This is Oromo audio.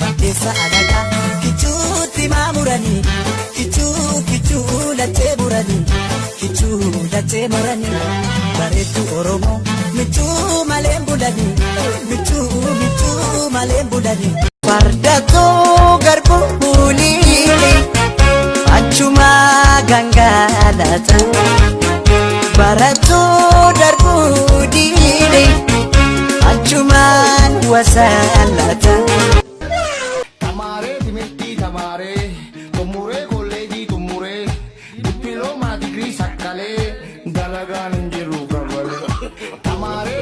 Bakkeessa adagaa kichuutti maamuranii kichuu lachee muranii kichuu lachee maranii bareedduu Oromoo michuu malee bulanii michuu malee bulanii. Fardatoo garbuu buliini achuma gangalata baratoo darbuu diini achumaan wasalata. Diploma degree sakale dalagan jiru kabale tamare